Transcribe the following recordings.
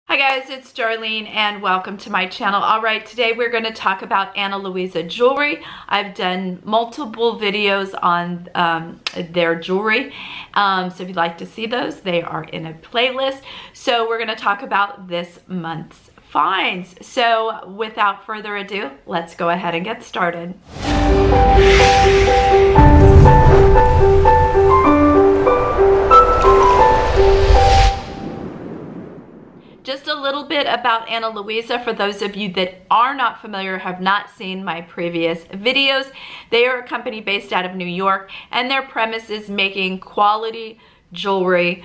Hi guys, it's Darlene and welcome to my channel. Alright, today we're going to talk about Ana Luisa Jewelry. I've done multiple videos on their jewelry. So if you'd like to see those, they are in a playlist. So we're going to talk about this month's finds. So without further ado, let's go ahead and get started. Just a little bit about Ana Luisa for those of you that are not familiar, have not seen my previous videos. They are a company based out of New York, and their premise is making quality jewelry,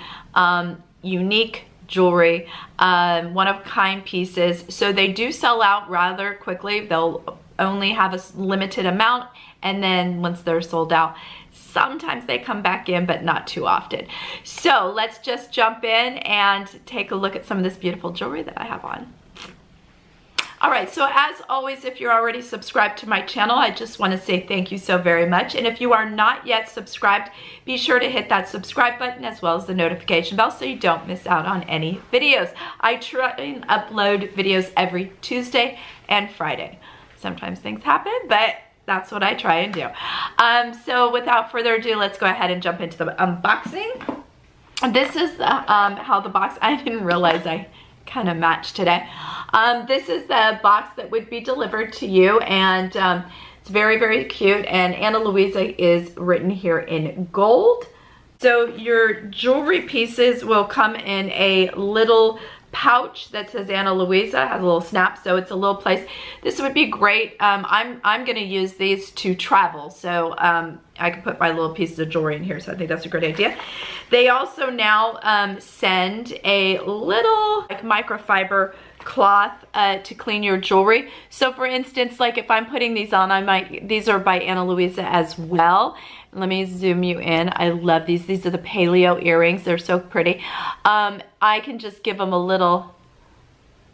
unique jewelry, one-of-a-kind pieces. So they do sell out rather quickly. They'll only have a limited amount, and then once they're sold out, sometimes they come back in, but not too often. So let's just jump in and take a look at some of this beautiful jewelry that I have on. All right, so as always, if you're already subscribed to my channel, I just want to say thank you so very much. And if you are not yet subscribed, be sure to hit that subscribe button as well as the notification bell so you don't miss out on any videos. I try and upload videos every Tuesday and Friday. Sometimes things happen, but that's what I try and do. So without further ado, let's go ahead and jump into the unboxing. This is the, how the box, I didn't realize I kind of matched today. This is the box that would be delivered to you, and it's very, very cute, and Ana Luisa is written here in gold. So your jewelry pieces will come in a little pouch that says Ana Luisa, has a little snap, so it's a little place. This would be great. I'm going to use these to travel, so I can put my little pieces of jewelry in here, so I think that's a great idea. They also now send a little like microfiber cloth to clean your jewelry. So for instance, like if I'm putting these on, these are by Ana Luisa as well. Let me zoom you in. I love these. These are the Paleo earrings. They're so pretty. I can just give them a little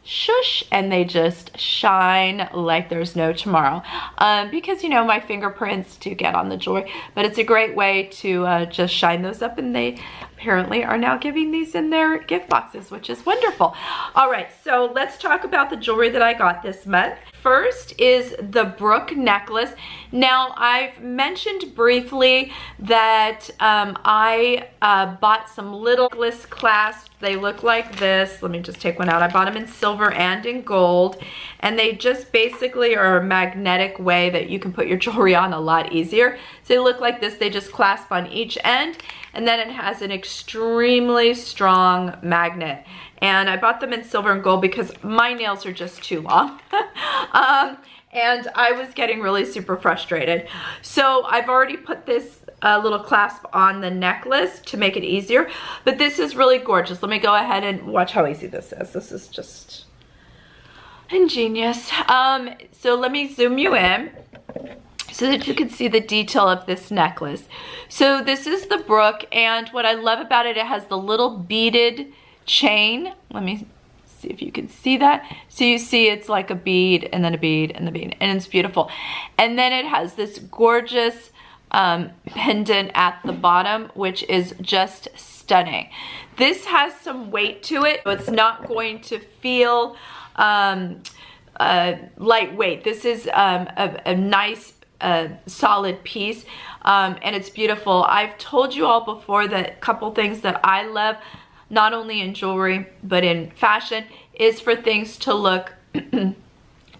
shush and they just shine like there's no tomorrow. Because, you know, my fingerprints do get on the jewelry. But it's a great way to just shine those up, and they apparently are now giving these in their gift boxes, which is wonderful. All right, so let's talk about the jewelry that I got this month. First is the Brooke Necklace. Now, I've mentioned briefly that I bought some little necklace clasps. They look like this. Let me just take one out. I bought them in silver and in gold, and they just basically are a magnetic way that you can put your jewelry on a lot easier. So they look like this. They just clasp on each end, and then it has an extremely strong magnet. And I bought them in silver and gold because my nails are just too long. And I was getting really super frustrated. So I've already put this little clasp on the necklace to make it easier. But this is really gorgeous. Let me go ahead and watch how easy this is. This is just ingenious. So let me zoom you in so that you can see the detail of this necklace. So this is the Brooke, and what I love about it, it has the little beaded chain. Let me see if you can see that. So you see it's like a bead and then a bead and the bead, and it's beautiful. And then it has this gorgeous pendant at the bottom, which is just stunning. This has some weight to it, so it's not going to feel lightweight. This is a nice solid piece, and it's beautiful. I've told you all before that a couple things that I love, not only in jewelry, but in fashion, is for things to look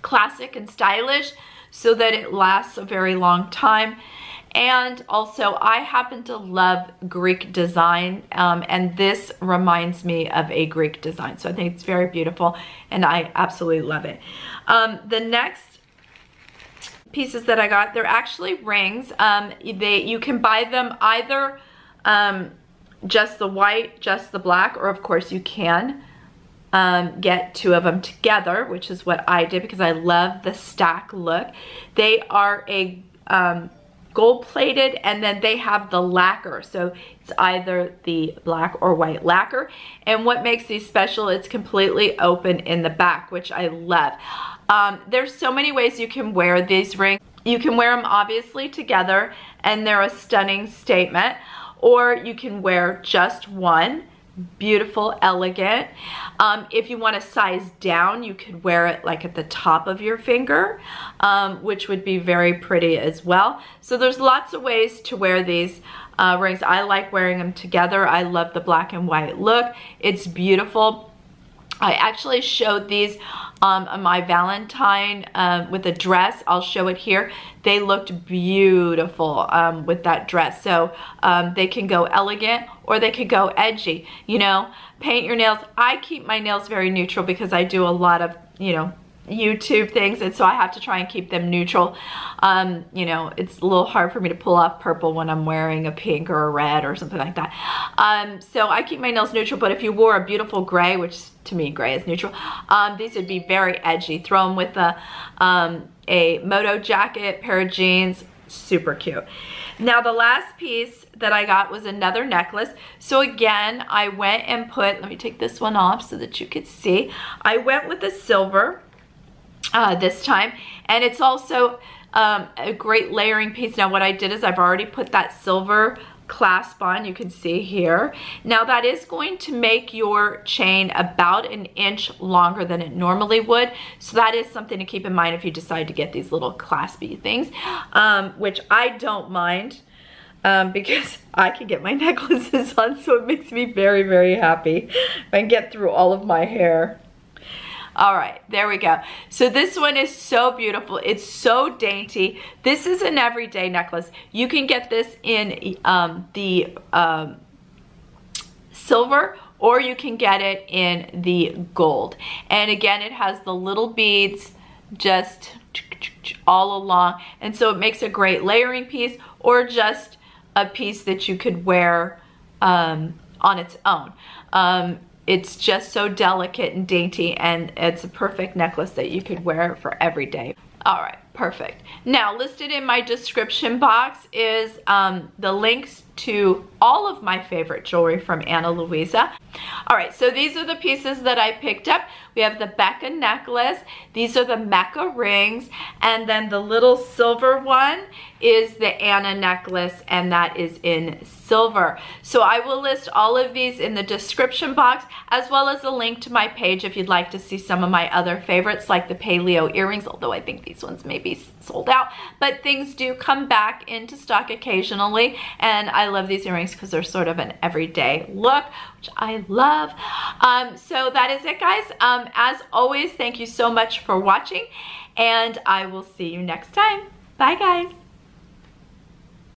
classic and stylish so that it lasts a very long time. And also, I happen to love Greek design, and this reminds me of a Greek design. So I think it's very beautiful, and I absolutely love it. The next pieces that I got, they're actually rings. You can buy them either just the white, just the black, or of course you can get two of them together, which is what I did because I love the stack look. They are a gold plated, and then they have the lacquer, so it's either the black or white lacquer. And what makes these special, it's completely open in the back, which I love. There's so many ways you can wear these rings. You can wear them obviously together, and they're a stunning statement, or you can wear just one. beautiful, elegant. If you want to size down, you could wear it like at the top of your finger, which would be very pretty as well. So there's lots of ways to wear these rings. I like wearing them together. I love the black and white look. It's beautiful. I actually showed these on my Valentine with a dress. I'll show it here. They looked beautiful with that dress. So they can go elegant or they could go edgy. You know, paint your nails. I keep my nails very neutral because I do a lot of, you know, YouTube things, and so I have to try and keep them neutral. You know, it's a little hard for me to pull off purple when I'm wearing a pink or a red or something like that. So I keep my nails neutral, but if you wore a beautiful gray, which to me gray is neutral, these would be very edgy. Throw them with a moto jacket, pair of jeans, super cute. Now the last piece that I got was another necklace. So again, I went and put, let me take this one off so that you could see. I went with the silver this time, and it's also a great layering piece. Now what I did is I've already put that silver clasp on, you can see here. Now that is going to make your chain about 1 inch longer than it normally would, so that is something to keep in mind if you decide to get these little claspy things, which I don't mind because I can get my necklaces on, so it makes me very, very happy if I can get through all of my hair. All right, there we go. So this one is so beautiful. It's so dainty. This is an everyday necklace. You can get this in the silver, or you can get it in the gold. And again, it has the little beads just all along. And so it makes a great layering piece, or just a piece that you could wear on its own. It's just so delicate and dainty, and it's a perfect necklace that you could wear for every day. All right, perfect. Now, listed in my description box is the links to all of my favorite jewelry from Ana Luisa. All right, so these are the pieces that I picked up. We have the Mecca necklace. These are the Mecca rings. And then the little silver one is the Ana necklace, and that is in silver. So I will list all of these in the description box, as well as a link to my page if you'd like to see some of my other favorites, like the Paleo earrings, although I think these ones may be sold out. But things do come back into stock occasionally, and I love these earrings because they're sort of an everyday look, which I love. So that is it, guys. As always, thank you so much for watching, and I will see you next time. Bye, guys.